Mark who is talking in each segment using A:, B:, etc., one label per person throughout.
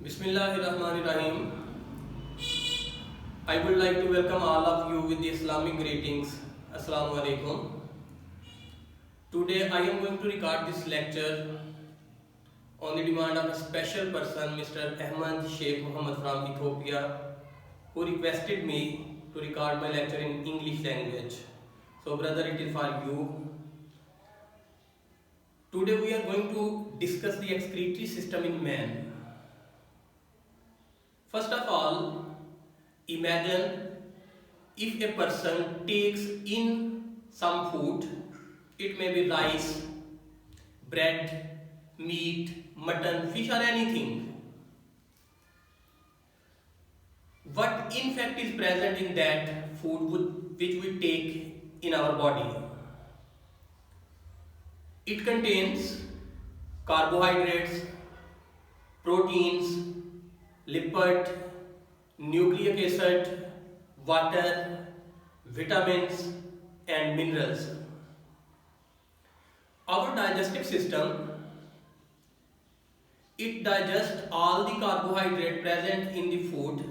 A: Bismillahirrahmanirrahim. I would like to welcome all of you with the Islamic greetings. Assalamu alaikum. Today I am going to record this lecture on the demand of a special person, Mr. Ahmad Sheikh Muhammad from Ethiopia, who requested me to record my lecture in English language. So brother, it is for you. Today we are going to discuss the excretory system in man. First of all, imagine if a person takes in some food, it may be rice, bread, meat, mutton, fish or anything. What in fact is present in that food which we take in our body? It contains carbohydrates, proteins, lipid, nucleic acid, water, vitamins and minerals. Our digestive system, it digests all the carbohydrate present in the food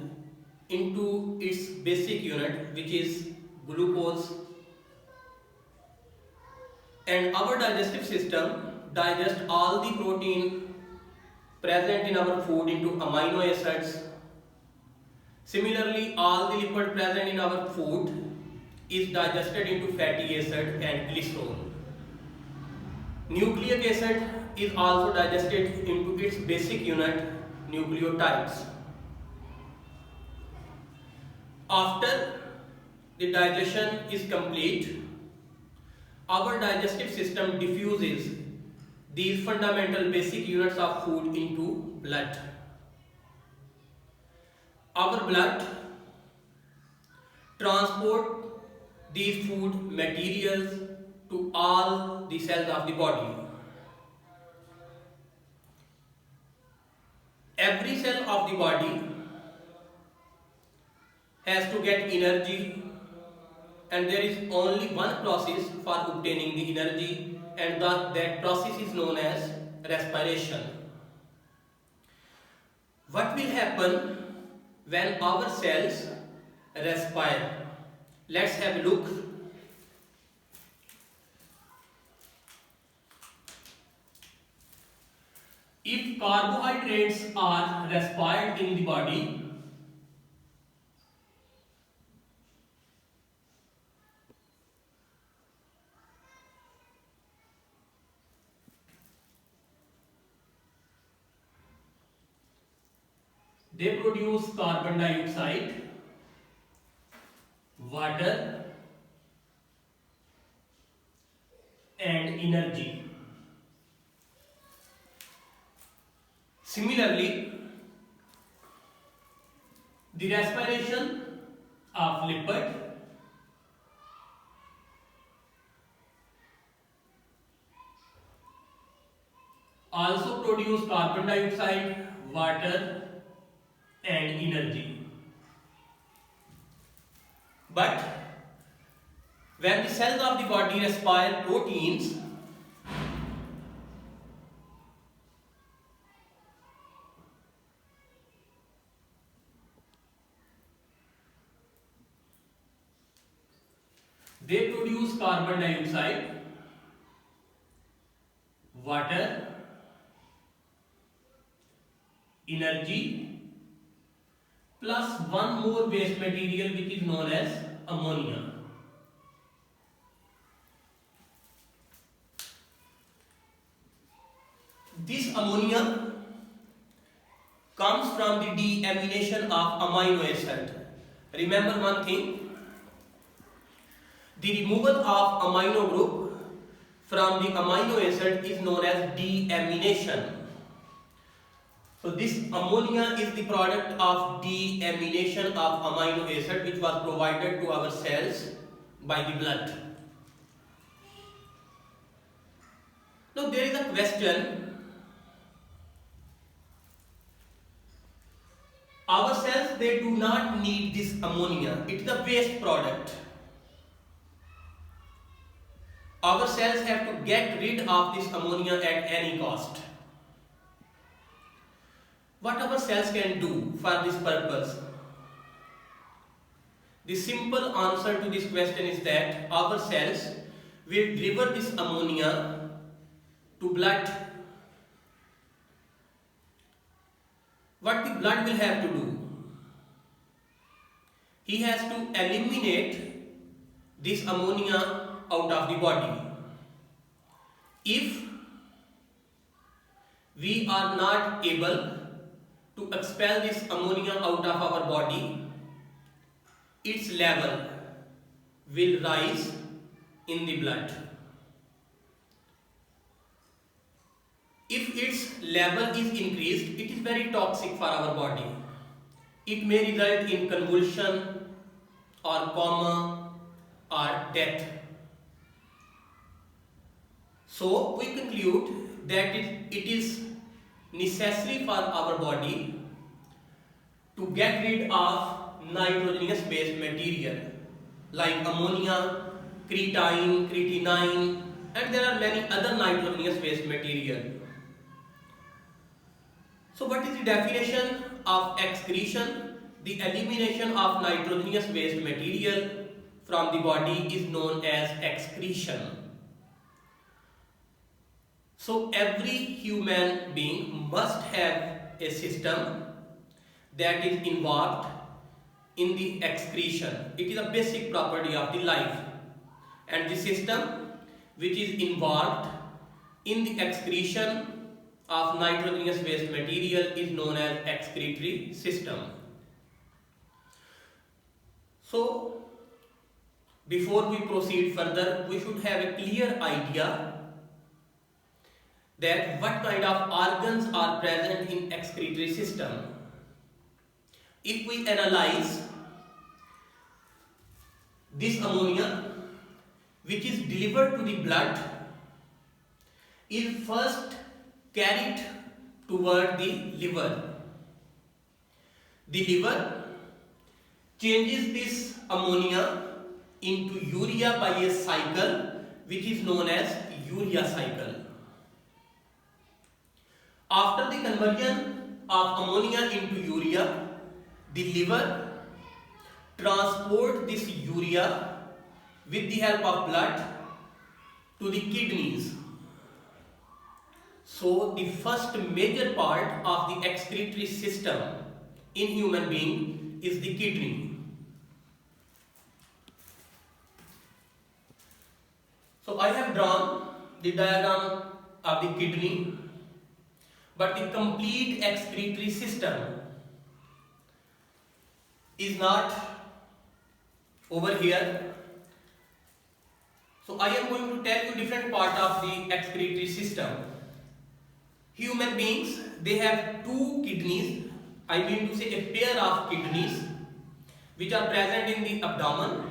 A: into its basic unit, which is glucose, and our digestive system digests all the protein present in our food into amino acids. Similarly, all the lipid present in our food is digested into fatty acid and glycerol. Nucleic acid is also digested into its basic unit, nucleotides. After the digestion is complete, our digestive system diffuses these fundamental basic units of food into blood. Our blood transport these food materials to all the cells of the body. Every cell of the body has to get energy, and there is only one process for obtaining the energy, and that process is known as respiration. What will happen when our cells respire? Let's have a look. If carbohydrates are respired in the body, they produce carbon dioxide, water and energy. Similarly, the respiration of lipid also produce carbon dioxide, water and energy. But when the cells of the body respire proteins, they produce carbon dioxide, water, energy, plus one more waste material which is known as ammonia. This ammonia comes from the deamination of amino acid. Remember one thing, the removal of amino group from the amino acid is known as deamination. So this ammonia is the product of deamination of amino acid which was provided to our cells by the blood. Now there is a question. Our cells, they do not need this ammonia. It is a waste product. Our cells have to get rid of this ammonia at any cost. What our cells can do for this purpose? The simple answer to this question is that our cells will deliver this ammonia to blood. What the blood will have to do? He has to eliminate this ammonia out of the body. If we are not able to expel this ammonia out of our body, its level will rise in the blood. If its level is increased, it is very toxic for our body. It may result in convulsion or coma or death. So we conclude that it is necessary for our body to get rid of nitrogenous based material like ammonia, creatine, creatinine, and there are many other nitrogenous based material. So what is the definition of excretion? The elimination of nitrogenous based material from the body is known as excretion. So every human being must have a system that is involved in the excretion. It is a basic property of the life, and the system which is involved in the excretion of nitrogenous based material is known as excretory system. So before we proceed further, we should have a clear idea that what kind of organs are present in excretory system. If we analyze this ammonia which is delivered to the blood is first carried toward the liver. The liver changes this ammonia into urea by a cycle which is known as urea cycle. After the conversion of ammonia into urea, the liver transports this urea with the help of blood to the kidneys. So the first major part of the excretory system in human being is the kidney. So I have drawn the diagram of the kidney, but the complete excretory system is not over here. So I am going to tell you different part of the excretory system. Human beings, they have two kidneys, I mean to say a pair of kidneys which are present in the abdomen.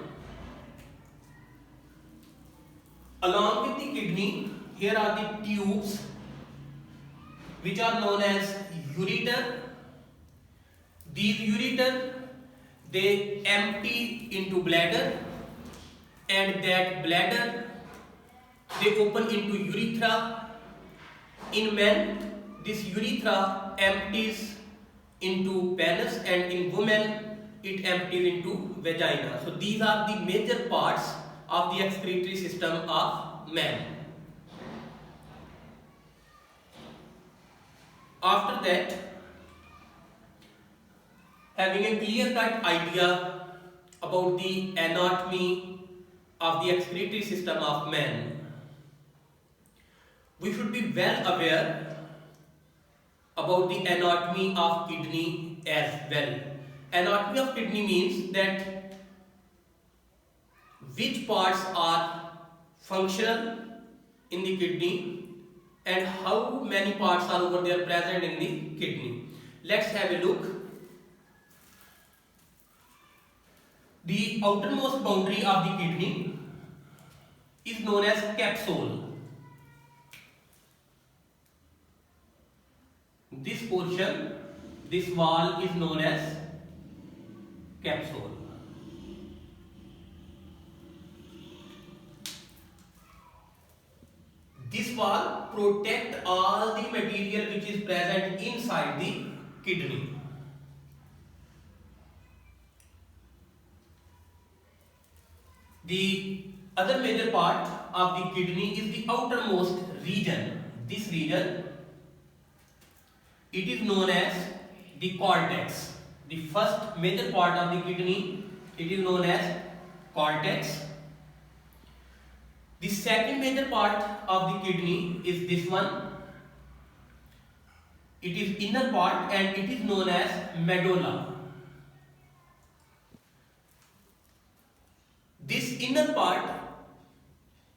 A: Along with the kidney, here are the tubes which are known as ureter. These ureter, they empty into bladder, and that bladder they open into urethra. In men, this urethra empties into penis, and in women it empties into vagina. So these are the major parts of the excretory system of man. After that, having a clear-cut idea about the anatomy of the excretory system of man, we should be well aware about the anatomy of kidney as well. Anatomy of kidney means that which parts are functional in the kidney and how many parts are over there present in the kidney. Let's have a look. The outermost boundary of the kidney is known as capsule. This portion, this wall is known as capsule. This wall protects all the material which is present inside the kidney. The other major part of the kidney is the outermost region. This region, it is known as the cortex. The first major part of the kidney, it is known as cortex. The second major part of the kidney is this one. It is inner part and it is known as medulla. This inner part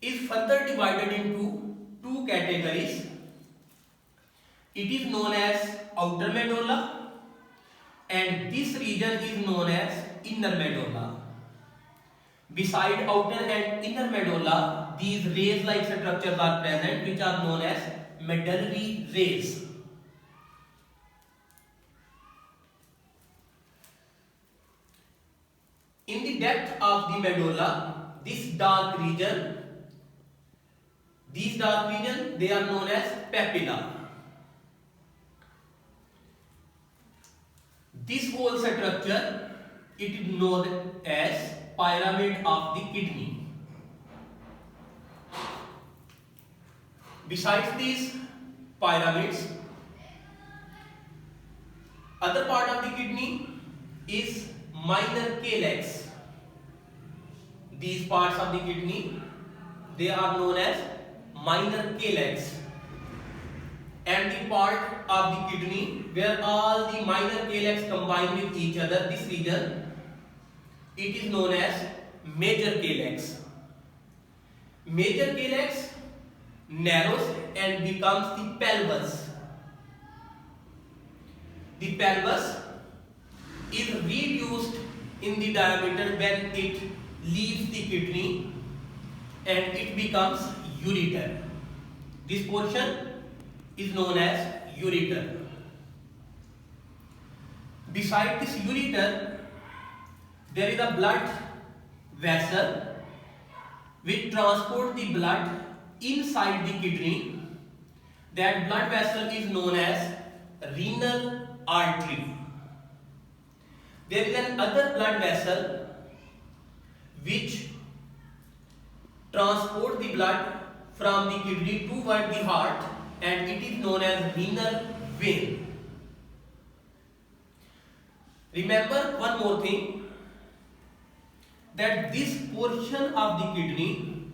A: is further divided into two categories. It is known as outer medulla and this region is known as inner medulla. Beside outer and inner medulla, these rays-like structures are present which are known as medullary rays. In the depth of the medulla, these dark region, they are known as papilla. This whole structure, it is known as pyramid of the kidney. Besides these pyramids, other part of the kidney is minor calyx. These parts of the kidney, they are known as minor calyx. And the part of the kidney where all the minor calyx combine with each other, this region, it is known as major calyx. Major calyx narrows and becomes the pelvis. The pelvis is reduced in the diameter when it leaves the kidney and it becomes ureter. This portion is known as ureter. Beside this ureter, there is a blood vessel which transports the blood inside the kidney. That blood vessel is known as renal artery. There is another blood vessel which transports the blood from the kidney toward the heart and it is known as renal vein. Remember one more thing, that this portion of the kidney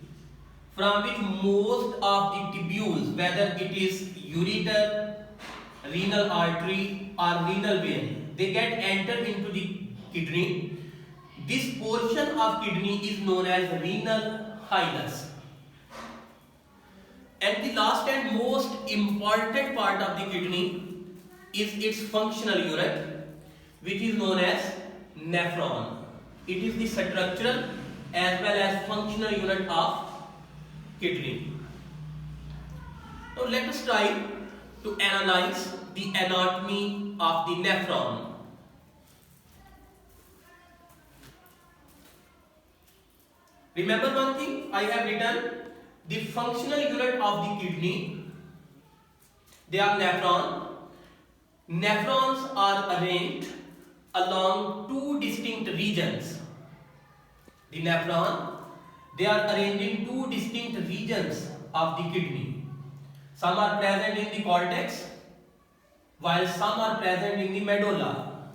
A: from which most of the tubules, whether it is ureter, renal artery or renal vein, they get entered into the kidney. This portion of kidney is known as renal hilus. And the last and most important part of the kidney is its functional unit, which is known as nephron. It is the structural as well as functional unit of kidney. Now let us try to analyze the anatomy of the nephron. Remember one thing, I have written the functional unit of the kidney. They are nephron. Nephrons are arranged along two distinct regions. The nephron, they are arranged in two distinct regions of the kidney. Some are present in the cortex, while some are present in the medulla.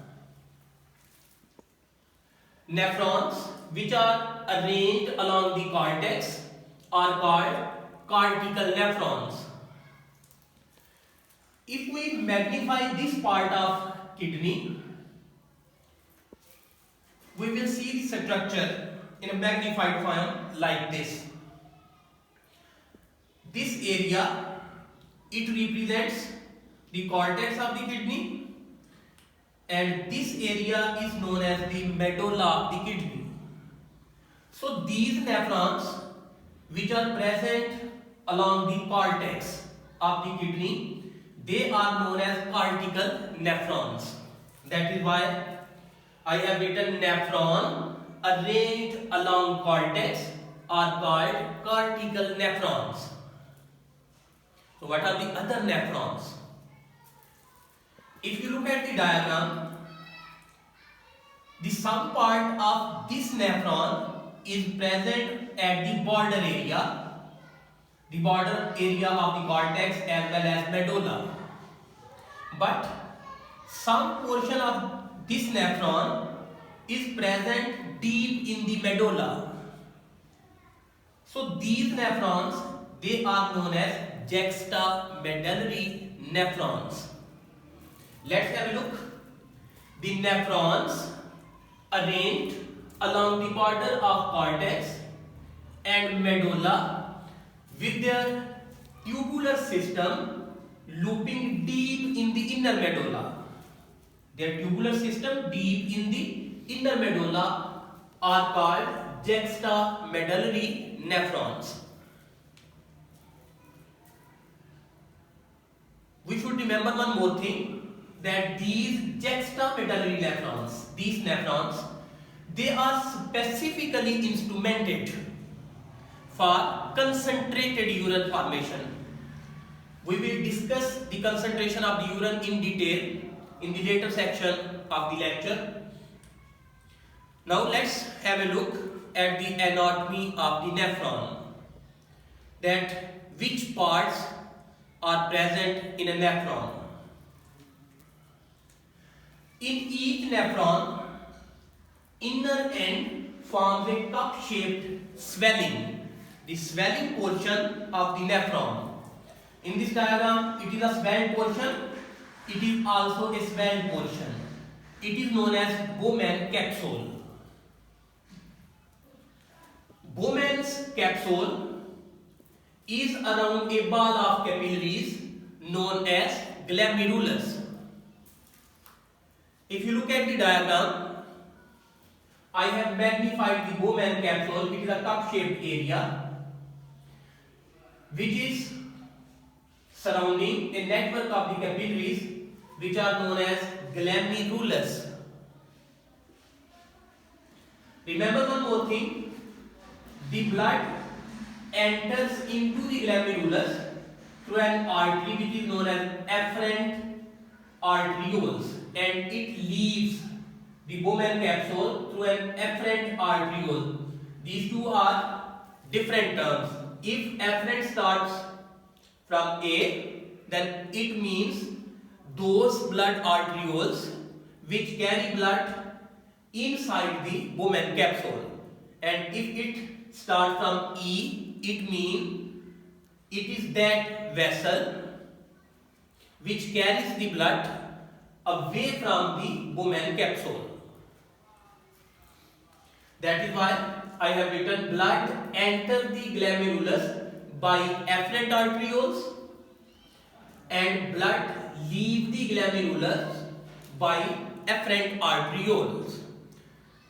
A: Nephrons, which are arranged along the cortex, are called cortical nephrons. If we magnify this part of kidney, we will see the structure in a magnified form like this. This area, it represents the cortex of the kidney, and this area is known as the medulla of the kidney. So these nephrons which are present along the cortex of the kidney, they are known as cortical nephrons. That is why I have written nephron arranged along cortex are called cortical nephrons. So what are the other nephrons? If you look at the diagram, the some part of this nephron is present at the border area of the cortex as well as medulla. But some portion of this nephron is present deep in the medulla. So these nephrons, they are known as juxtamedullary nephrons. Let's have a look. The nephrons arranged along the border of cortex and medulla with their tubular system looping deep in the inner medulla. Their tubular system deep in the inner medulla are called juxtamedullary nephrons. We should remember one more thing, that these juxtamedullary nephrons, they are specifically instrumented for concentrated urine formation. We will discuss the concentration of the urine in detail in the later section of the lecture. Now let's have a look at the anatomy of the nephron, that which parts are present in a nephron. In each nephron, inner end forms a cup-shaped swelling, the swelling portion of the nephron. In this diagram, it is a swelled portion, it is also a swelled portion. It is known as Bowman capsule. Bowman's capsule is around a ball of capillaries known as glomerulus. If you look at the diagram, I have magnified the Bowman capsule. It is a cup-shaped area which is surrounding a network of the capillaries which are known as glomerulus. Remember one more thing, the blood enters into the glomerulus through an artery which is known as afferent arterioles, and it leaves the Bowman capsule through an afferent arteriole. These two are different terms. If afferent starts from A, then it means those blood arterioles which carry blood inside the Bowman capsule, and if it starts from E, it means it is that vessel which carries the blood away from the Bowman capsule. That is why I have written blood enter the glomerulus by afferent arterioles and blood leave the glomerulus by afferent arterioles.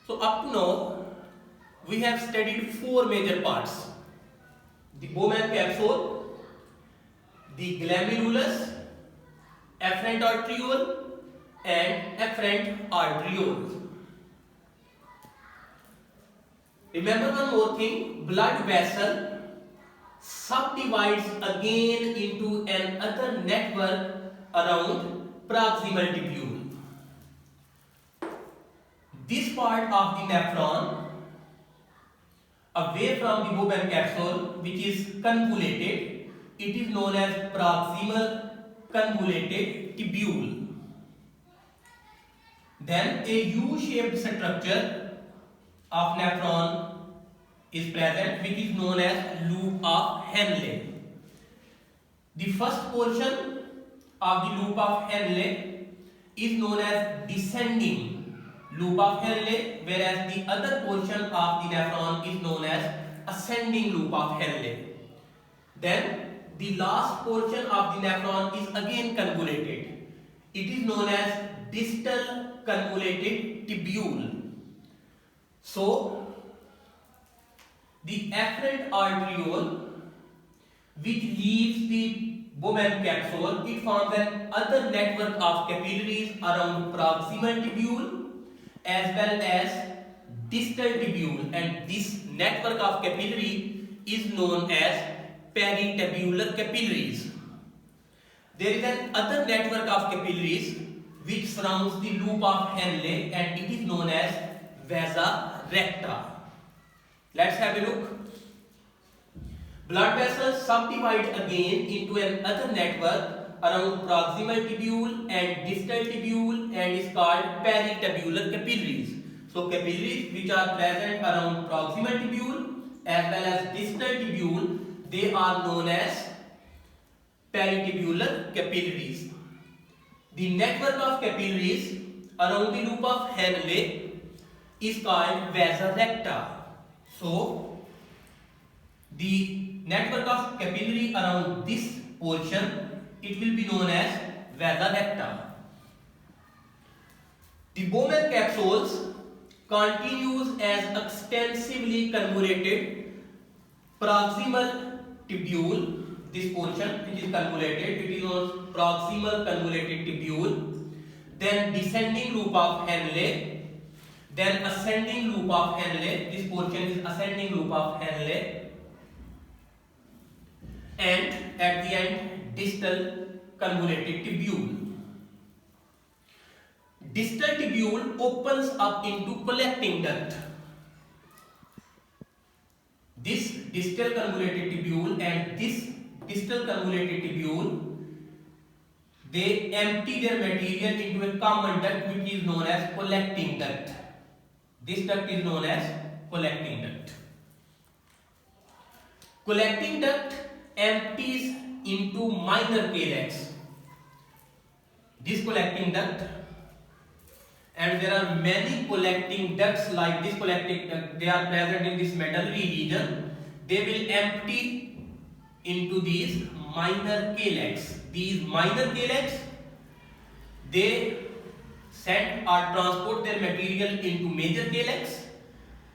A: So up to now we have studied four major parts: the Bowman capsule, the glomerulus, afferent arteriole and afferent arterioles. Remember one more thing, blood vessel subdivides again into another network around proximal tubule. This part of the nephron away from the Bowman capsule, which is convoluted, it is known as proximal convoluted tubule. Then a U-shaped structure of nephron is present which is known as loop of Henle. The first portion of the loop of Henle is known as descending loop of Henle, whereas the other portion of the nephron is known as ascending loop of Henle. Then the last portion of the nephron is again convoluted. It is known as distal convoluted tubule. So the afferent arteriole which leaves the Bowman capsule, it forms an other network of capillaries around proximal tubule as well as distal tubule, and this network of capillary is known as peritubular capillaries. There is an other network of capillaries surrounds the loop of Henle and it is known as vasa recta. Let's have a look. Blood vessels subdivide again into another network around proximal tubule and distal tubule and is called peritubular capillaries. So capillaries which are present around proximal tubule as well as distal tubule, they are known as peritubular capillaries. The network of capillaries around the loop of Henle is called vasa recta. So the network of capillary around this portion, it will be known as vasa recta. The Bowman capsules continues as extensively convoluted proximal tubule. This portion which is convoluted, it is known as proximal convoluted tubule. Then descending loop of Henle. Then ascending loop of Henle. This portion is ascending loop of Henle. And at the end, distal convoluted tubule. Distal tubule opens up into collecting duct. This distal convoluted tubule and this distal convoluted tubule, they empty their material into a common duct which is known as collecting duct. This duct is known as collecting duct. Collecting duct empties into minor calyx. This collecting duct, and there are many collecting ducts like this collecting duct, they are present in this medullary region. They will empty into these minor calyx. These minor calyx, they send or transport their material into major calyx.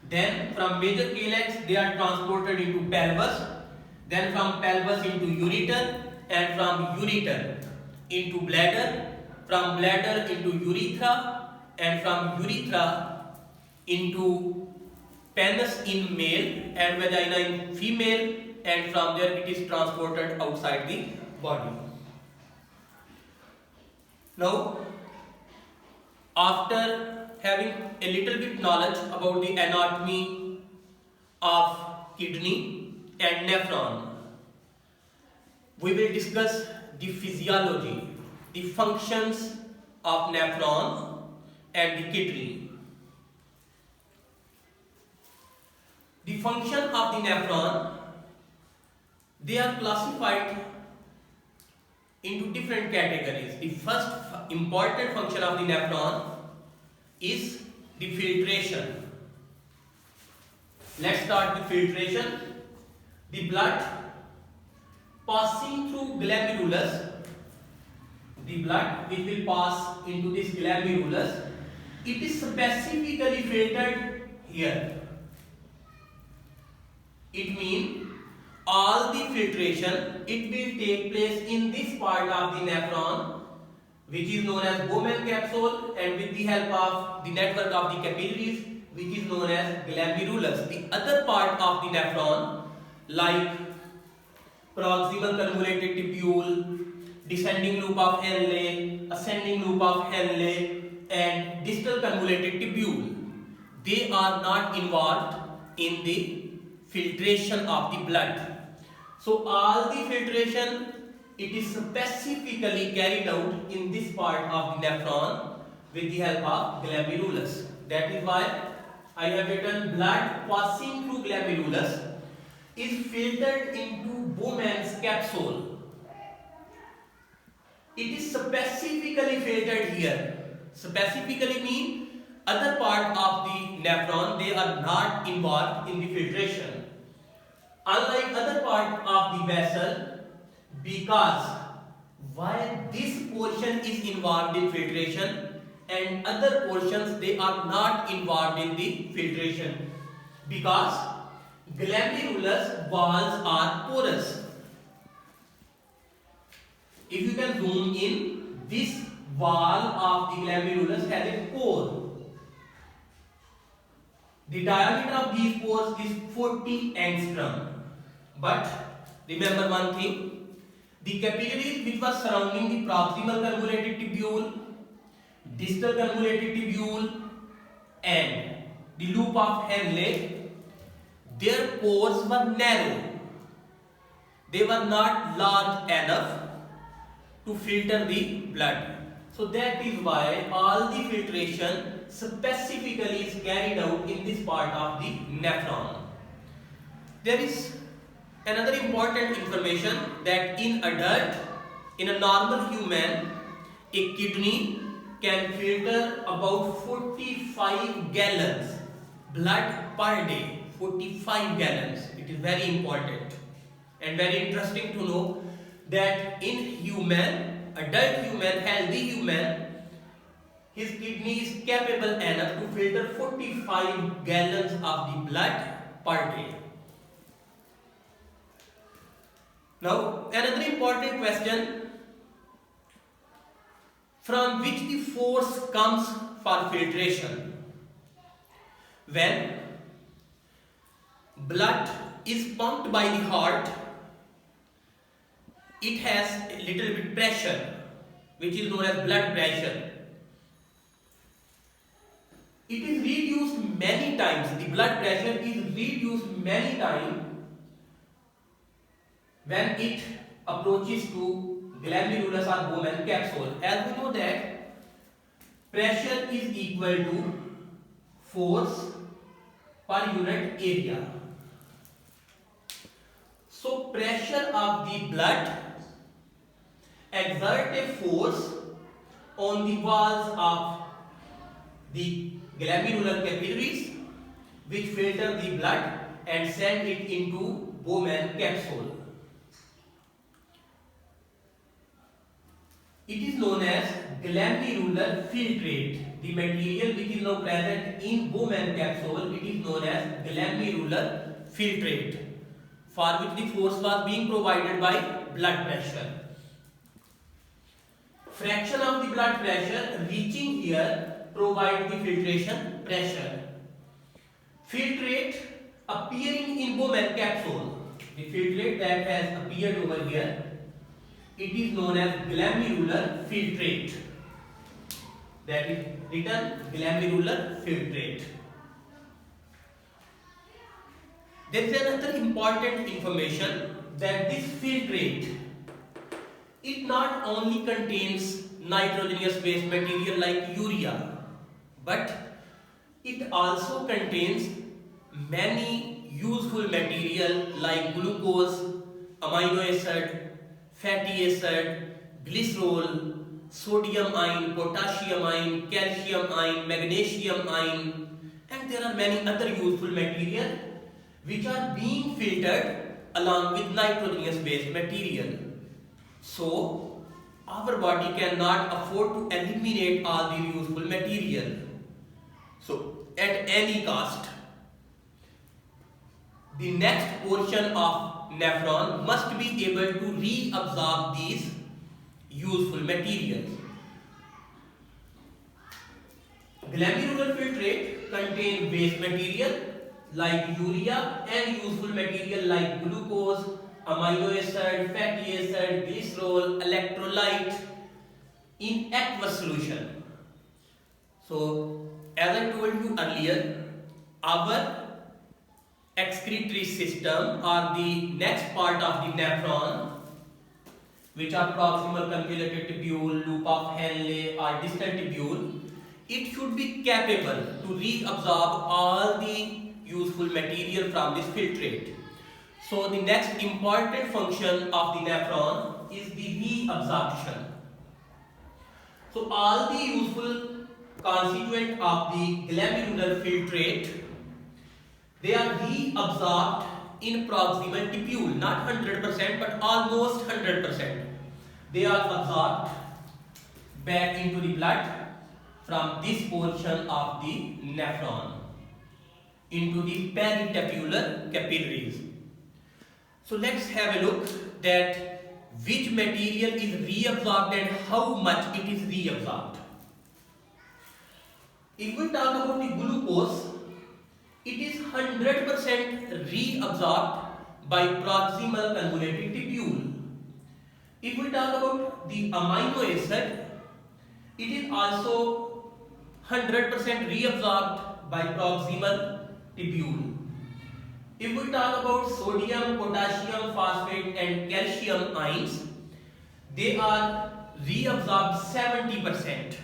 A: Then from major calyx they are transported into pelvis. Then from pelvis into ureter, and from ureter into bladder, from bladder into urethra, and from urethra into penis in male and vagina in female, and from there it is transported outside the body. Now, after having a little bit knowledge about the anatomy of kidney and nephron, we will discuss the physiology, the functions of nephron and the kidney. The function of the nephron, they are classified into different categories. The first important function of the nephron is the filtration. Let's start with filtration. The blood passing through glomerulus, the blood which will pass into this glomerulus, it is specifically filtered here. It means all the filtration, it will take place in this part of the nephron which is known as Bowman capsule, and with the help of the network of the capillaries which is known as glomerulus. The other part of the nephron like proximal convoluted tubule, descending loop of Henle, ascending loop of Henle, and distal convoluted tubule, they are not involved in the filtration of the blood. So all the filtration, it is specifically carried out in this part of the nephron with the help of glomerulus. That is why I have written blood passing through glomerulus is filtered into Bowman's capsule. It is specifically filtered here. Specifically mean other part of the nephron, they are not involved in the filtration. Unlike other part of the vessel, because while this portion is involved in filtration and other portions they are not involved in the filtration, because glomerulus walls are porous. If you can zoom in, this wall of the glomerulus has a pore. The diameter of these pores is 40 angstrom. But remember one thing, the capillaries which was surrounding the proximal convoluted tubule, distal convoluted tubule and the loop of Henle, their pores were narrow. They were not large enough to filter the blood. So that is why all the filtration specifically is carried out in this part of the nephron. There is another important information that in adult, in a normal human, a kidney can filter about 45 gallons blood per day. 45 gallons. It is very important and very interesting to know that in human, adult human, healthy human, his kidney is capable enough to filter 45 gallons of the blood per day. Now, another important question, from which the force comes for filtration? When blood is pumped by the heart, it has a little bit pressure, which is known as blood pressure. It is reduced many times, the blood pressure is reduced many times when it approaches to glomerulus or Bowman capsule. As we know that pressure is equal to force per unit area. So pressure of the blood exert a force on the walls of the glomerular capillaries, which filter the blood and send it into Bowman capsule. It is known as glomerular filtrate. The material which is now present in Bowman capsule, it is known as glomerular filtrate, for which the force was being provided by blood pressure. Fraction of the blood pressure reaching here provides the filtration pressure. Filtrate appearing in Bowman capsule, the filtrate that has appeared over here, it is known as glomerular filtrate. That is written glomerular filtrate. There is another important information that this filtrate, it not only contains nitrogenous based material like urea, but it also contains many useful material like glucose, amino acid, fatty acid, glycerol, sodium ion, potassium ion, calcium ion, magnesium ion, and there are many other useful material which are being filtered along with nitrogenous based material. So our body cannot afford to eliminate all the useful material. So at any cost, the next portion of nephron must be able to reabsorb these useful materials. Glomerular filtrate contain waste material like urea and useful material like glucose, amino acid, fatty acid, glycerol, electrolyte in aqueous solution. So as I told you earlier, our excretory system or the next part of the nephron, which are proximal convoluted tubule, loop of Henle or distal tubule, it should be capable to reabsorb all the useful material from this filtrate. So the next important function of the nephron is the reabsorption. So all the useful constituent of the glomerular filtrate, they are reabsorbed in proximal tubule, not 100% but almost 100%. They are absorbed back into the blood from this portion of the nephron into the peritapular capillaries. So let's have a look that which material is reabsorbed and how much it is reabsorbed. If we talk about the glucose, it is 100% reabsorbed by proximal convoluted tubule. If we talk about the amino acid, It is also 100% reabsorbed by proximal tubule. If we talk about sodium, potassium, phosphate and calcium ions, they are reabsorbed 70%.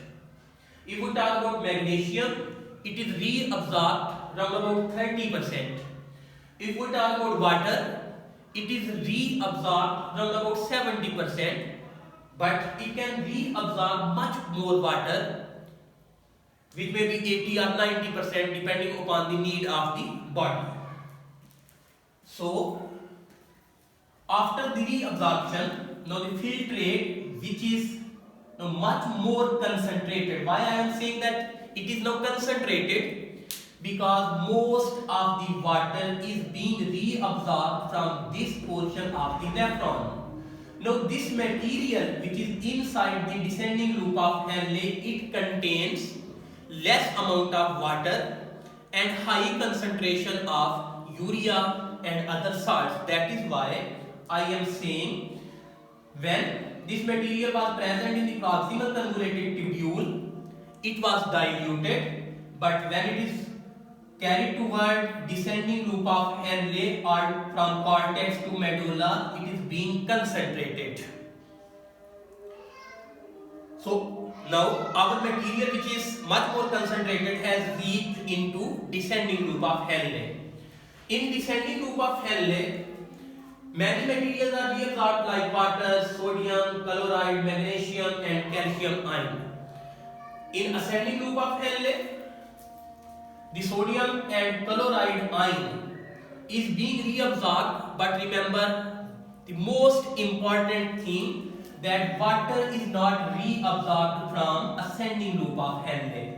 A: If we talk about magnesium, it is reabsorbed around about 30%. If we talk about water, it is reabsorbed around about 70%, but it can reabsorb much more water, which may be 80 or 90% depending upon the need of the body. So, after the reabsorption, now the filtrate, which is now much more concentrated. Why I am saying that it is now concentrated? Because most of the water is being reabsorbed from this portion of the nephron. Now this material which is inside the descending loop of Henle, it contains less amount of water and high concentration of urea and other salts. That is why I am saying when this material was present in the proximal convoluted tubule, it was diluted, but when it is carried toward descending loop of Henle or from cortex to medulla, it is being concentrated. So now our material which is much more concentrated has reached into descending loop of Henle. In descending loop of Henle, many materials are reabsorbed like water, sodium, chloride, magnesium and calcium ion. In ascending loop of Henle, the sodium and chloride ion is being reabsorbed, but remember the most important thing, that water is not reabsorbed from ascending loop of Henle.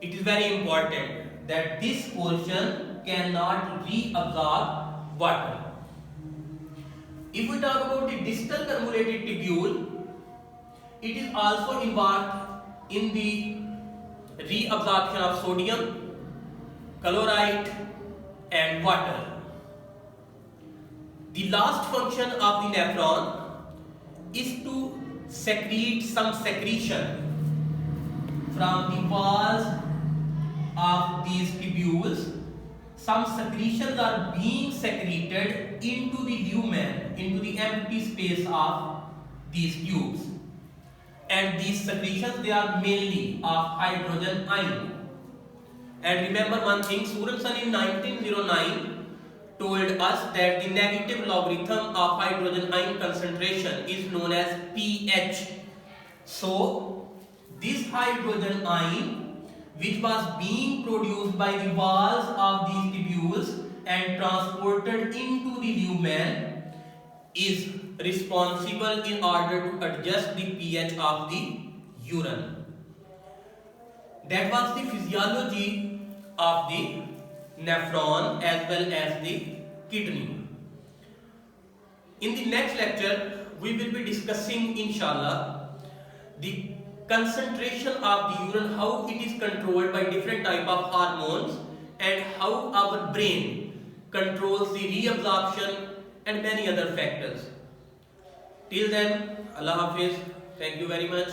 A: It is very important that this portion cannot reabsorb water. If we talk about the distal convoluted tubule, it is also involved in the reabsorption of sodium, chloride and water. The last function of the nephron is to secrete some secretion from the walls of these tubules. Some secretions are being secreted into the lumen, into the empty space of these tubes. And these secretions, they are mainly of hydrogen ion. And remember one thing, Sorensen in 1909 told us that the negative logarithm of hydrogen ion concentration is known as pH. So this hydrogen ion, which was being produced by the walls of these tubules and transported into the lumen, is responsible in order to adjust the pH of the urine. That was the physiology of the nephron as well as the kidney. In the next lecture, we will be discussing, inshallah, the concentration of the urine, how it is controlled by different type of hormones and how our brain controls the reabsorption and many other factors. Till then, Allah Hafiz. Thank you very much.